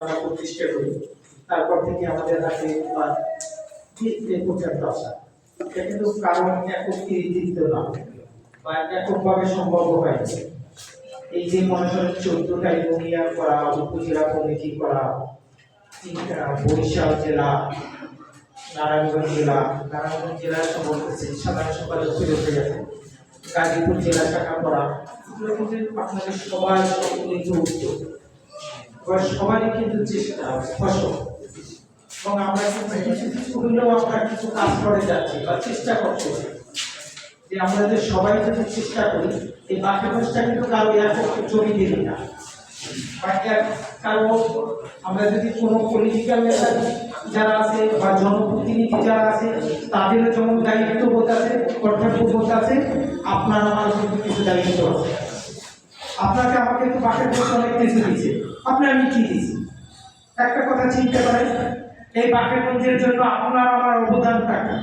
আমরা প্রতিষ্ঠা করি, তারপর থেকে আমাদের হাতে পর্যন্ত আসা। এটা কিন্তু কারণ একক কৃতিত্ব না বা এককভাবে সম্ভব হয়নি। এই যে মনে করেন 14টা ইউনিয়ন করা, উপজেলা কমিটি করা, বরিশাল জেলা, নারায়ণগঞ্জ জেলার সম্পর্কে সাধারণ সম্পাদক ফিরে গেছে, গাজীপুর জেলা শাখা করা, এগুলো কিন্তু আপনাদের সবাই সম্মিলিত উদ্যোগ, সবারই কিন্তু চেষ্টা ফসল। এবং আমরা কিন্তু কিছু কিছু হলেও আমরা কিছু কাজ করে যাচ্ছি বা চেষ্টা করছি যে আমরা যে সবাই যদি চেষ্টা করি, এই বাকি কাজটা কিন্তু কারো জমি দিই না, কারণ আমরা যদি কোনো পলিটিক্যাল নেতা যারা আছে বা জনপ্রতিনিধি যারা আছে তাদেরও যেমন দায়িত্ববোধ আছে, কর্তব্যবোধ আছে, আপনার আমার কিন্তু কিছু দায়িত্ব আছে। আপনাকে আমাকে তো বাকি অনেক কিছু দিয়েছে, আপনি আমি কি দিয়েছি একটা কথা চিন্তা করেন, এই বাকেরগঞ্জের জন্য আপনার আমার অবদানটা কি?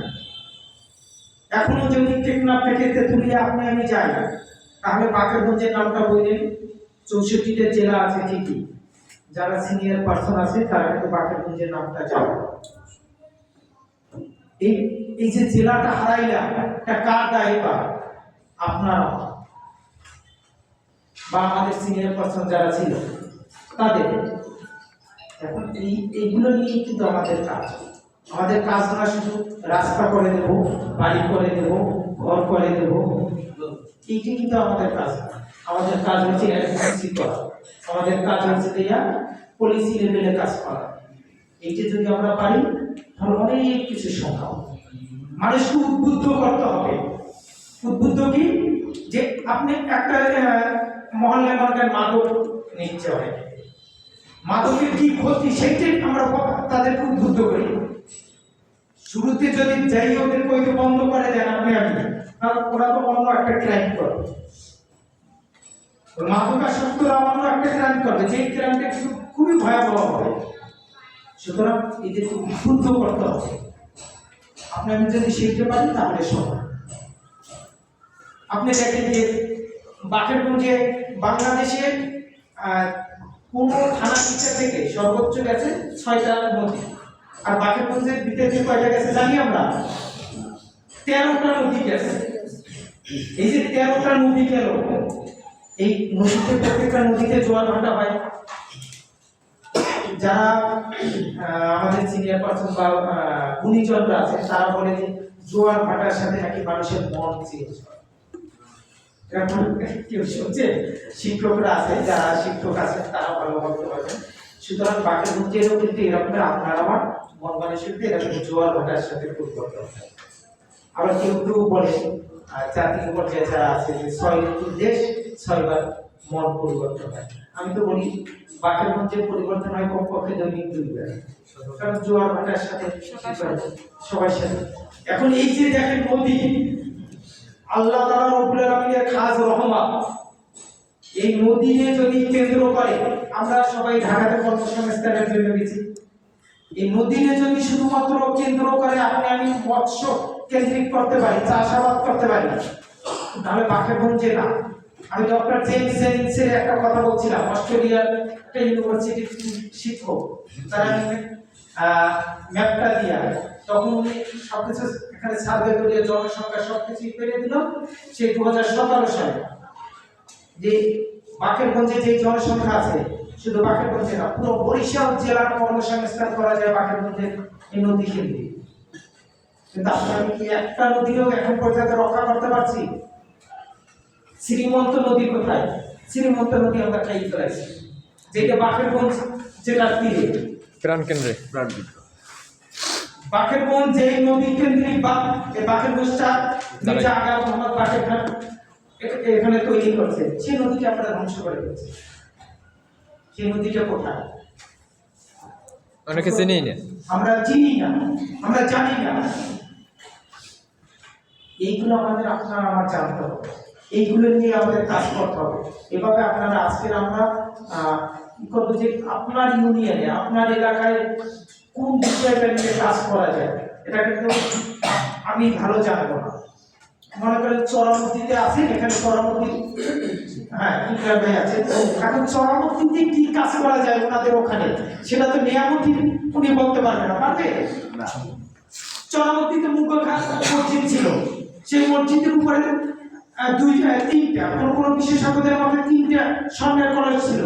এখনো যদি টেকনাফ থেকে তেঁতুলিয়া আপনি আমি যাই, তাহলে বাকেরগঞ্জের নামটা বললেন। 64টা জেলা আছে ঠিকই, যারা সিনিয়র পার্সন আছে তারা কিন্তু বাকেরগঞ্জের নামটা জানে। এই যে জেলাটা হারাইলাম, এটা কার দায়? বা আপনার বা আমাদের সিনিয়র পার্সন যারা ছিল তাদের। এখন এইগুলো নিয়ে কিন্তু আমাদের কাজ না শুধু রাস্তা করে দেব, বাড়ি করে দেব, ঘর করে দেব, এইটি কিন্তু আমাদের কাজ না। আমাদের কাজ হচ্ছে অ্যাডভোকেসি করা, আমাদের কাজ হচ্ছে পলিসি লেভেলে কাজ করা। এইটি যদি আমরা পারি তাহলে অনেক কিছু সম্ভব। মানুষকে উদ্বুদ্ধ করতে হবে। উদ্বুদ্ধ কি? যে আপনি একটা মহল্লায় মাদক নিচ্ছে, অনেক মাদকের কি ক্ষতি সেইটাই আমরা তাদেরকে উদ্বুদ্ধ করি। শুরুতে যদি যাই ওদের কইতে বন্ধ করে দেন আপনি আমি, কারণ ওরা তো অন্য একটা ক্রাইম করবে, মাদকাসক্তরা অন্য একটা ক্রাইম করবে, যে ক্রাইমটা খুবই ভয়াবহ হবে। সুতরাং এদেরকে উদ্বুদ্ধ করতে হবে। আপনি আমি যদি শিখতে পারি তাহলে সবাই। আপনি দেখেন যে বাকেরগঞ্জে বাংলাদেশের কোন থানা টিচার থেকে সর্বোচ্চ গেছে 6টা নদী, আর বাকেরগঞ্জের ভিতরে কয়টা গেছে জানি আমরা? 13টা নদী গেছে। এই যে 13টা নদী গেল, এই নদীতে প্রত্যেকটা নদীতে জোয়ার ভাটা হয়। যারা আমাদের সিনিয়র পার্সন বা গুণীজনরা আছে তারা বলে যে জোয়ার ভাটার সাথে নাকি মানুষের মন চেঞ্জ হয়। কেউ শুনছে? শিক্ষকরা আছে, যারা শিক্ষক আছে তারা ভালো বলতে পারবেন। সুতরাং বাকেরগঞ্জেরও কিন্তু এরকম আপনার আমার মন মানসিকতা এরকম জোয়ার ভাটার সাথে পরিবর্তন হয়। আবার কেউ কেউ বলে জাতীয় পর্যায়ে যারা আছে যে 6 ঋতুর দেশ, 6বার মন পরিবর্তন হয়। আমি তো বলি বাকেরগঞ্জের পরিবর্তন হয় কমপক্ষে দৈনিক 2বার, কারণ জোয়ার ভাটার সাথে সবার সাথে। এখন এই যে দেখেন নদী, আল্লাহ তাআলা রব্বুল আলামিনের খাস রহমত, এই নদীকে যদি কেন্দ্র করে, আমরা সবাই ঢাকাতে কর্মসংস্থানের জন্য গেছি, এই নদীকে যদি শুধুমাত্র কেন্দ্র করে আপনি আমি মৎস্য কেন্দ্রিক করতে পারি, চাষাবাদ করতে পারি, তাহলে বাকেরগঞ্জে না। আমি ডক্টর জেমস জেনিংসের একটা কথা বলছিলাম, অস্ট্রেলিয়ার একটা ইউনিভার্সিটির শিক্ষক, তারা ম্যাপটা দিয়া তখন উনি সবকিছু এখানে সার্ভে করে জনসংখ্যা সবকিছু পেরে দিল। সেই 2017 সালে যে বাকেরগঞ্জে যে জনসংখ্যা আছে, শুধু বাকেরগঞ্জে না, পুরো বরিশাল জেলার কর্মসংস্থান করা যায় বাকেরগঞ্জের এই নদী কেন্দ্রে। কিন্তু আমি কি একটা নদীও এখন পর্যন্ত রক্ষা করতে পারছি? শ্রীমন্ত নদী কোথায়? শ্রীমন্ত নদী আমরা খাই ফেলাইছি, যেটা বাকেরগঞ্জ জেলার তীরে প্রাণ কেন্দ্রে বাকেরগঞ্জ যে নদী কেন্দ্রিক বা এই বাকেরগঞ্জটা নিচে আগা মোহাম্মদ বাকের খান এখানে তৈরি করছে, সেই নদীটা আমরা ধ্বংস করে দিয়েছি। সেই নদীটা কোথায়? অনেকে চিনি না, আমরা চিনি না, আমরা জানি না। এইগুলো আমাদের আপনারা আমার জানতে হবে, এইগুলো নিয়ে আমাদের কাজ করতে হবে। এভাবে আপনারা আজকের আমরা কি করবো যে আপনার ইউনিয়নে আপনার এলাকায় কোন বিষয়টা নিয়ে কাজ করা যায়, এটা কিন্তু আমি ভালো জানবো না। মনে করেন চরামতিতে আছেন, এখানে চরামতি হ্যাঁ ইকরাম ভাই আছে। এখন চরামতিতে কি কাজ করা যায় ওনাদের ওখানে সেটা তো নিয়ামতি উনি বলতে পারবে না, পারবে না। চরামতিতে মুঘল খান মসজিদ ছিল, সেই মসজিদের উপরে তিনটা কোন বিশেষজ্ঞদের মধ্যে তিনটা স্বর্ণের কলস ছিল।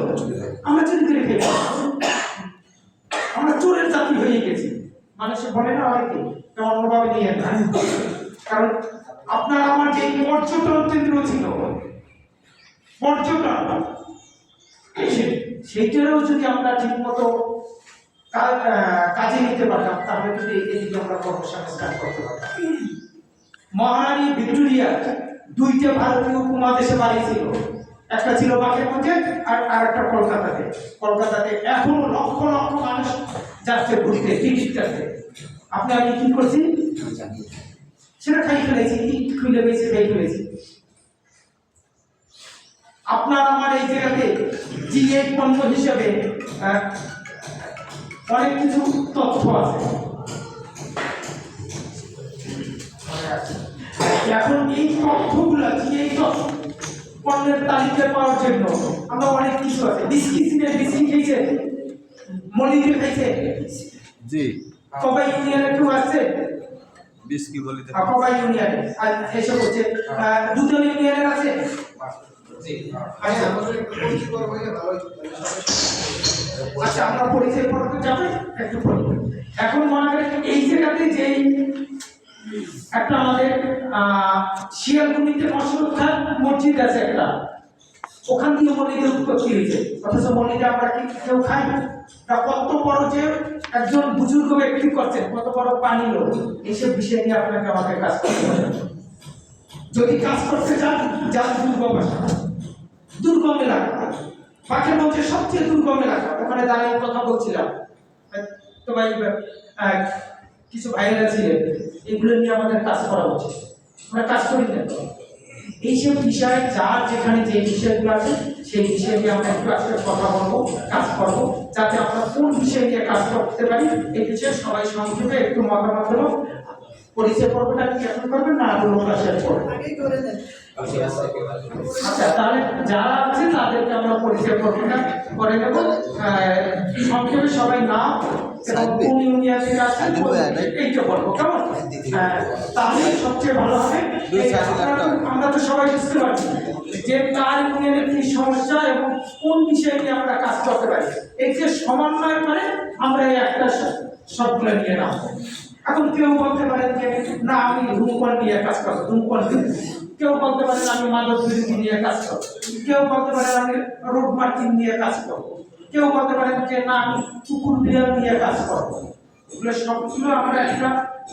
আমরা চুরি করে খেয়ে আমরা চোরের জাতি হয়ে গেছি। মানুষে বলে না অনেকে অন্যভাবে নিয়ে না, কারণ আপনার আমার যে পর্যটন কেন্দ্র ছিল, পর্যটন সেইটারও যদি আমরা ঠিক মতো কাজে নিতে পারতাম তাহলে কিন্তু এদিকে আমরা কর্মসংস্থান করতে পারতাম। মহারানী ভিক্টোরিয়া দুইটা ভারতীয় উপমহাদেশে বাড়ি ছিল, একটা ছিল বাকেরগঞ্জে আর একটা কলকাতাতে। কলকাতাতে এখনো লক্ষ লক্ষ মানুষ যাচ্ছে ঘুরতে, টিকিট কাটতে। আমি কি করছি সেটা খাই ফেলেছি, খুলে গেছে, খাই ফেলেছি। আপনার আমার এই জায়গাতে জিএ পণ্য হিসেবে অনেক কিছু তথ্য আছে। এখন এই তথ্যগুলা জিএ পণ্যের তালিকা পাওয়ার জন্য আমরা অনেক কিছু আছে। বিস্কিট খেয়েছে, মলিতে খাইছে, জি কবাই ইউনিয়নের কেউ আছে, বিস্কি বলিতে কবাই ইউনিয়নে আর এসব হচ্ছে দুজন ইউনিয়নের আছে। আচ্ছা আমরা পরিচয় পড়তে যাবে একটু পড়ি। এখন মনে করেন এই জায়গাতে যে একটা আমাদের শিয়ালকুনিতে অশ্বত্থা মসজিদ আছে একটা, ওখান দিয়ে মন্দিরের উৎপত্তি হয়েছে, অথচ মন্দিরে আমরা কি কেউ খাই না। কত বড় যে একজন বুজুর্গ ব্যক্তি করছেন, কত বড় পানি লোক, এইসব বিষয় নিয়ে আপনাকে আমাকে কাজ করতে হবে। যদি কাজ করতে চান যান দুর্গম এলাকা, বাকেরগঞ্জের সবচেয়ে দুর্গম এলাকা, ওখানে দাঁড়িয়ে কথা বলছিলাম তো ভাই কিছু ভাইরা ছিলেন, এগুলো নিয়ে আমাদের কাজ করা উচিত। আমরা কাজ করি না এইসব বিষয়ে, যার যেখানে যে বিষয়গুলো আছে সেই বিষয় নিয়ে আমরা একটু আজকে কথা বলবো, কাজ করবো, যাতে আমরা কোন বিষয় নিয়ে কাজ করতে পারি এই বিষয়ে সবাই সংক্ষেপে একটু মতামত দেবো। পরিচয় পর্বটা কি এখন করবেন না আরো লোক আসার পর? আচ্ছা তাহলে যারা আছে তাদেরকে আমরা পরিচয় পর্বটা করে নেব। সংক্ষেপে সবাই নাম এবং কোন ইউনিয়ন থেকে আসছেন এইটা বলবো, কেমন? তাহলে সবচেয়ে ভালো হবে। আমরা তো সবাই বুঝতে পারছি যে কার ইউনিয়নের কি সমস্যা এবং কোন বিষয়ে নিয়ে আমরা কাজ করতে পারি। এই যে সমন্বয় করে আমরা এই একটা সবগুলো নিয়ে নাম। এখন কেউ বলতে পারেন যে না আমি ধূমপান নিয়ে কাজ করবো, ধূমপান, কেউ বলতে পারেন আমি মাদক বিরোধী নিয়ে কাজ করবো, কেউ বলতে পারেন আমি রোড মার্কিং নিয়ে কাজ করবো, কেউ বলতে পারেন যে না আমি কুকুর বিড়াল নিয়ে কাজ করবো। এগুলো সবগুলো আমরা একটা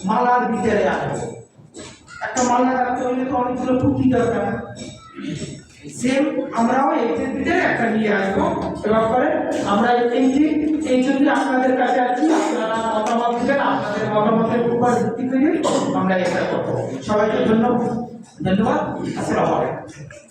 মালার ভিতরে আনবো। একটা মালা রাখতে হইলে তো অনেকগুলো পুঁতি দরকার, সেম আমরাও এইটার ভিতরে একটা নিয়ে আসবো। এবার পরে আমরা এই জন্য আপনাদের কাছে আছি, আপনারা মতামত দিবেন, আপনাদের মতামতের উপর ভিত্তি করে আমরা এটা করবো। সবাইকে ধন্যবাদ, আসসালামু আলাইকুম।